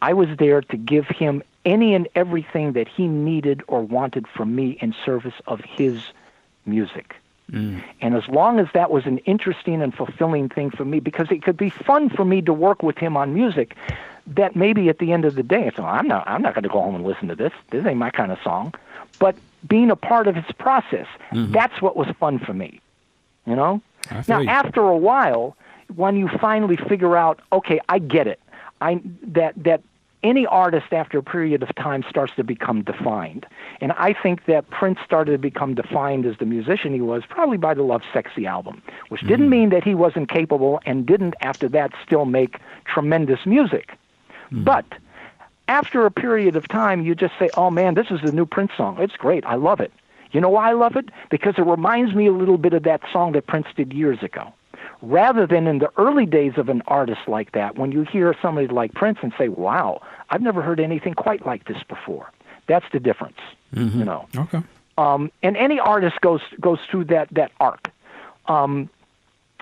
I was there to give him any and everything that he needed or wanted from me in service of his music. And as long as that was an interesting and fulfilling thing for me, because it could be fun for me to work with him on music, that maybe at the end of the day, it's, I'm not going to go home and listen to this. This ain't my kind of song. But being a part of his process, that's what was fun for me. Now, after a while, when you finally figure out, okay, I get it, that any artist after a period of time starts to become defined. And I think that Prince started to become defined as the musician he was probably by the Lovesexy album, which didn't mean that he wasn't capable and didn't after that still make tremendous music. But after a period of time, you just say, oh man, this is the new Prince song. It's great. I love it. You know why I love it? Because it reminds me a little bit of that song that Prince did years ago. Rather than in the early days of an artist like that, when you hear somebody like Prince and say, wow, I've never heard anything quite like this before. That's the difference,
Okay.
And any artist goes through that arc. And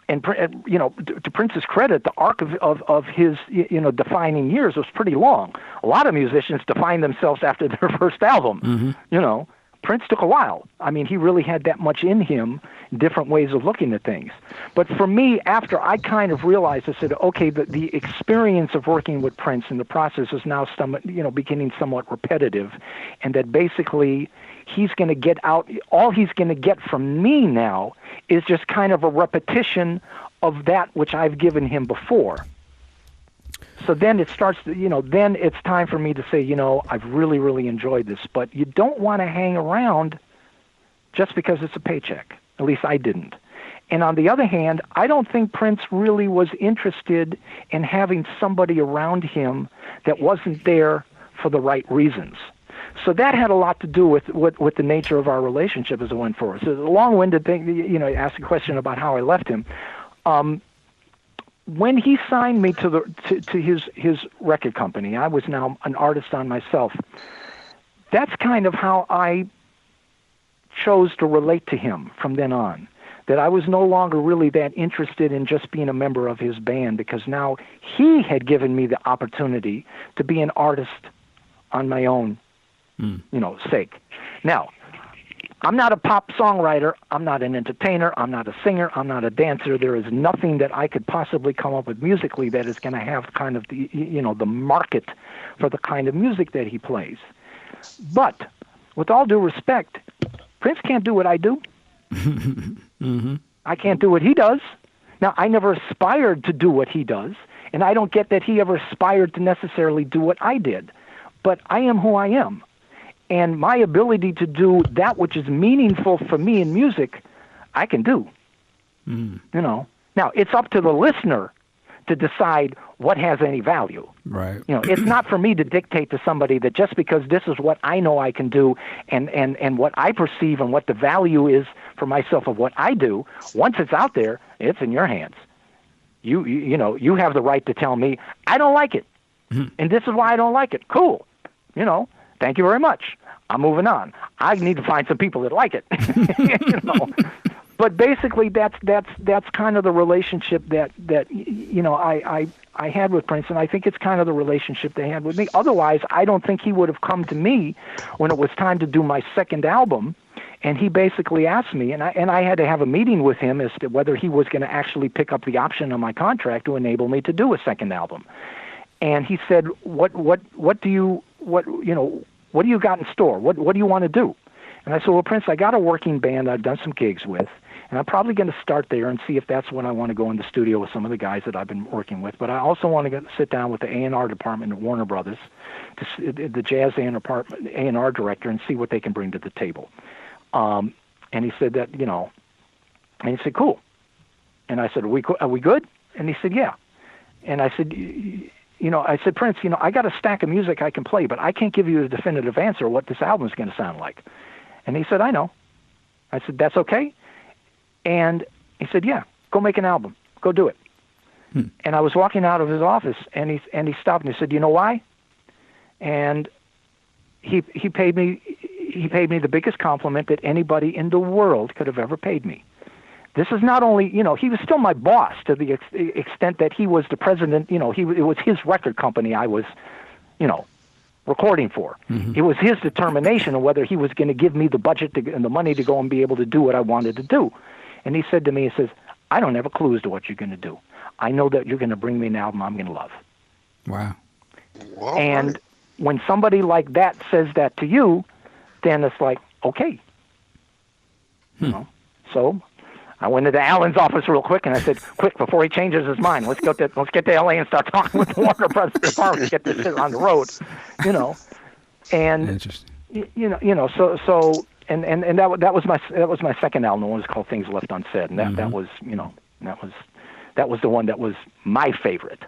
to Prince's credit, the arc of his defining years was pretty long. A lot of musicians define themselves after their first album. Prince took a while. I mean, he really had that much in him, different ways of looking at things. But for me, after I kind of realized, I said, okay, the experience of working with Prince and the process is now beginning somewhat repetitive, and that basically he's going to get out, all he's going to get from me now is just kind of a repetition of that which I've given him before. So then it starts to, then it's time for me to say, I've really, really enjoyed this. But you don't want to hang around just because it's a paycheck. At least I didn't. And on the other hand, I don't think Prince really was interested in having somebody around him that wasn't there for the right reasons. So that had a lot to do with the nature of our relationship as it went forward. So the long-winded thing, you asked a question about how I left him. When he signed me to his record company, I was now an artist on myself. That's kind of how I chose to relate to him from then on. That I was no longer really that interested in just being a member of his band, because now he had given me the opportunity to be an artist on my own, sake. Now, I'm not a pop songwriter. I'm not an entertainer. I'm not a singer. I'm not a dancer. There is nothing that I could possibly come up with musically that is going to have kind of the market for the kind of music that he plays. But with all due respect, Prince can't do what I do. I can't do what he does. Now, I never aspired to do what he does, and I don't get that he ever aspired to necessarily do what I did. But I am who I am. And my ability to do that which is meaningful for me in music, I can do. Now, it's up to the listener to decide what has any value.
Right.
It's not for me to dictate to somebody that just because this is what I know I can do and what I perceive and what the value is for myself of what I do, once it's out there, it's in your hands. You have the right to tell me, I don't like it. And this is why I don't like it. Cool. Thank you very much. I'm moving on. I need to find some people that like it. But basically, that's kind of the relationship that I had with Prince, and I think it's kind of the relationship they had with me. Otherwise, I don't think he would have come to me when it was time to do my second album, and he basically asked me, and I had to have a meeting with him as to whether he was going to actually pick up the option on my contract to enable me to do a second album. And he said, what do you got in store? What do you want to do? And I said, well, Prince, I got a working band I've done some gigs with, And I'm probably going to start there and see if that's when I want to go in the studio with some of the guys that I've been working with. But I also want to sit down with the A&R department at Warner Brothers, the jazz A&R director, and see what they can bring to the table. And he said that, and he said, cool. And I said, are we good? And he said, yeah. And I said, I said, Prince, I got a stack of music I can play, but I can't give you a definitive answer what this album is going to sound like. And he said, I know. I said, that's okay? And he said, yeah, go make an album. Go do it. And I was walking out of his office, and he stopped and he said, you know why? And he paid me the biggest compliment that anybody in the world could have ever paid me. This is not only, he was still my boss to the extent that he was the president, it was his record company I was, recording for. Mm-hmm. It was his determination of whether he was going to give me the budget and the money to go and be able to do what I wanted to do. And he said to me, he says, I don't have a clue as to what you're going to do. I know that you're going to bring me an album I'm going to love.
Wow.
And when somebody like that says that to you, then it's like, okay. So I went into Alan's office real quick, and I said, quick, before he changes his mind, let's get to LA and start talking with the Warner Brothers department, get this shit on the road, And
interesting.
So that was my second album. It was called Things Left Unsaid, and that was the one that was my favorite.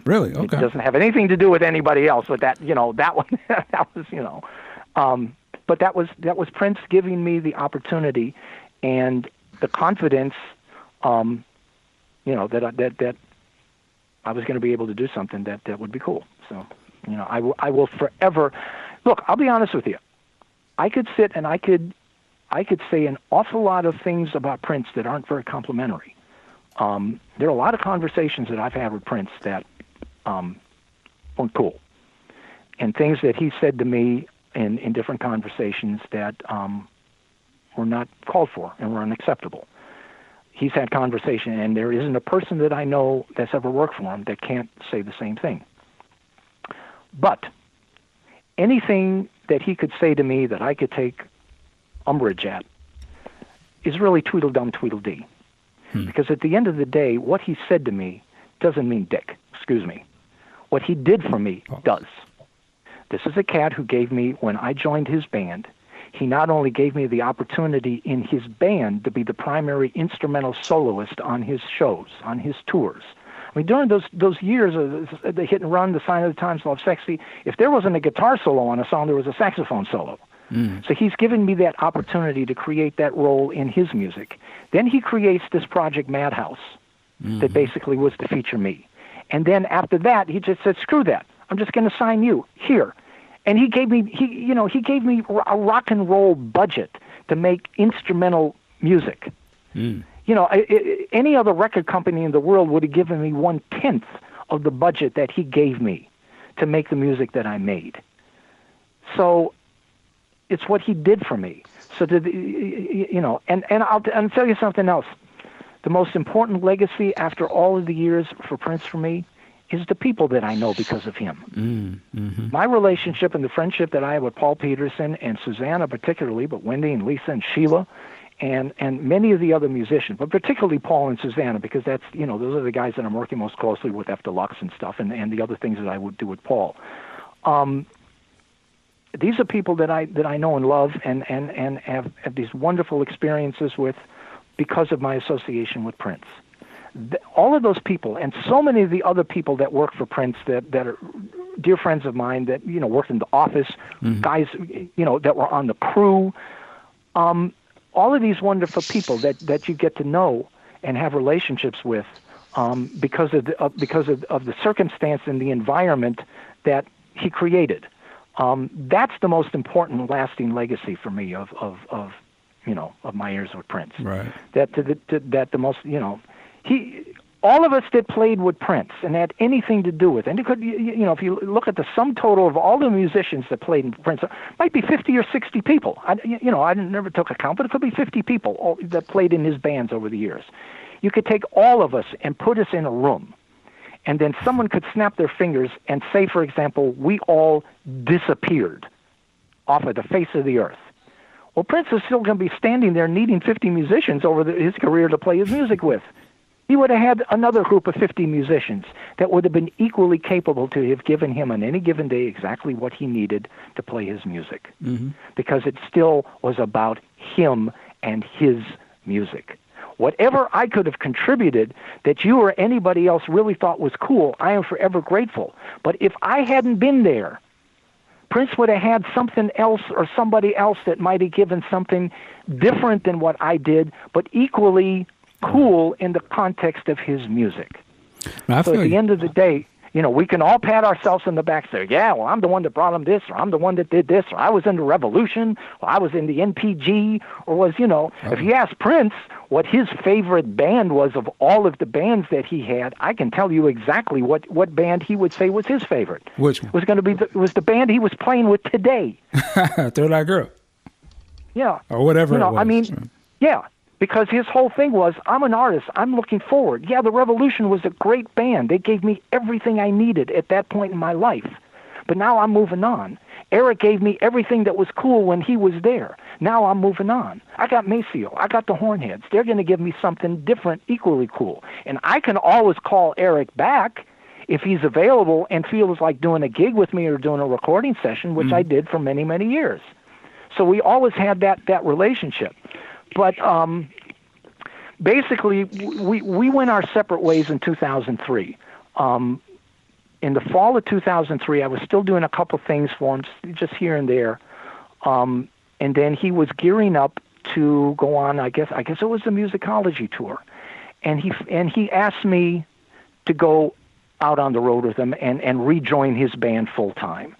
Really? Okay.
It doesn't have anything to do with anybody else, but that one but that was Prince giving me the opportunity and the confidence, that I was going to be able to do something that would be cool. So, I will forever. Look, I'll be honest with you. I could sit and I could say an awful lot of things about Prince that aren't very complimentary. There are a lot of conversations that I've had with Prince that weren't cool, and things that he said to me in different conversations that were not called for and were unacceptable. He's had conversation, and there isn't a person that I know that's ever worked for him that can't say the same thing. But anything that he could say to me that I could take umbrage at is really Tweedledum Tweedledee. Because at the end of the day, what he said to me doesn't mean dick. Excuse me. What he did for me does. This is a cat who gave me, when I joined his band, he not only gave me the opportunity in his band to be the primary instrumental soloist on his shows, on his tours. I mean, during those years of the Hit and Run, The Sign of the Times, Lovesexy, if there wasn't a guitar solo on a song, there was a saxophone solo. So he's given me that opportunity to create that role in his music. Then he creates this project Madhouse that basically was to feature me. And then after that, he just said, screw that. I'm just going to sign you here. And he gave me a rock and roll budget to make instrumental music. Any other record company in the world would have given me 1/10 of the budget that he gave me to make the music that I made. So it's what he did for me. So and I'll tell you something else. The most important legacy after all of the years for Prince for me is the people that I know because of him. My relationship and the friendship that I have with Paul Peterson and Susanna particularly, but Wendy and Lisa and Sheila and many of the other musicians, but particularly Paul and Susanna, because that's, those are the guys that I'm working most closely with after Lux and stuff, and the other things that I would do with Paul. These are people that I know and love and have these wonderful experiences with because of my association with Prince. All of those people and so many of the other people that work for Prince that are dear friends of mine that, worked in the office, guys, that were on the crew, all of these wonderful people that you get to know and have relationships with because of the circumstance and the environment that he created. That's the most important lasting legacy for me of my years with Prince.
Right.
That the most, all of us that played with Prince and had anything to do with it, and it could, if you look at the sum total of all the musicians that played in Prince, it might be 50 or 60 people. I never took a count, but it could be 50 people that played in his bands over the years. You could take all of us and put us in a room, and then someone could snap their fingers and say, for example, we all disappeared off of the face of the earth. Well, Prince is still going to be standing there needing 50 musicians over his career to play his music with. He would have had another group of 50 musicians that would have been equally capable to have given him on any given day exactly what he needed to play his music. Because it still was about him and his music. Whatever I could have contributed that you or anybody else really thought was cool, I am forever grateful. But if I hadn't been there, Prince would have had something else or somebody else that might have given something different than what I did, but equally cool in the context of his music. So at the end of the day, you know, we can all pat ourselves on the back and say, yeah, well, I'm the one that brought him this, or I'm the one that did this, or I was in the Revolution, or I was in the NPG, or was, you know, if you ask Prince what his favorite band was of all of the bands that he had, I can tell you exactly what band he would say was his favorite.
Which one?
It was going to be the band he was playing with today.
Third Eye Girl.
Yeah.
Or whatever it was.
I mean, yeah. Because his whole thing was, I'm an artist. I'm looking forward. Yeah, the Revolution was a great band. They gave me everything I needed at that point in my life. But now I'm moving on. Eric gave me everything that was cool when he was there. Now I'm moving on. I got Maceo. I got the Hornheads. They're going to give me something different, equally cool. And I can always call Eric back if he's available and feels like doing a gig with me or doing a recording session, which I did for many, many years. So we always had that relationship. But basically, we went our separate ways in 2003. In the fall of 2003, I was still doing a couple things for him, just here and there. And then he was gearing up to go on, I guess it was the musicology tour. And he asked me to go out on the road with him and rejoin his band full time.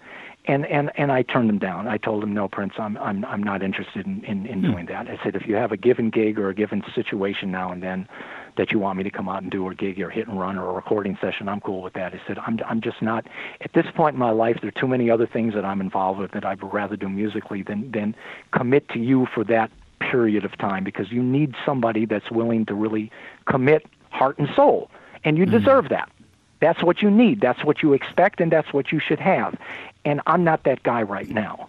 And I turned him down. I told him, no, Prince, I'm not interested in doing that. I said, if you have a given gig or a given situation now and then that you want me to come out and do a gig or hit and run or a recording session, I'm cool with that. I said, I'm just not, at this point in my life, there are too many other things that I'm involved with that I'd rather do musically than commit to you for that period of time, because you need somebody that's willing to really commit heart and soul, and you deserve that. That's what you need. That's what you expect, and that's what you should have. And I'm not that guy right now.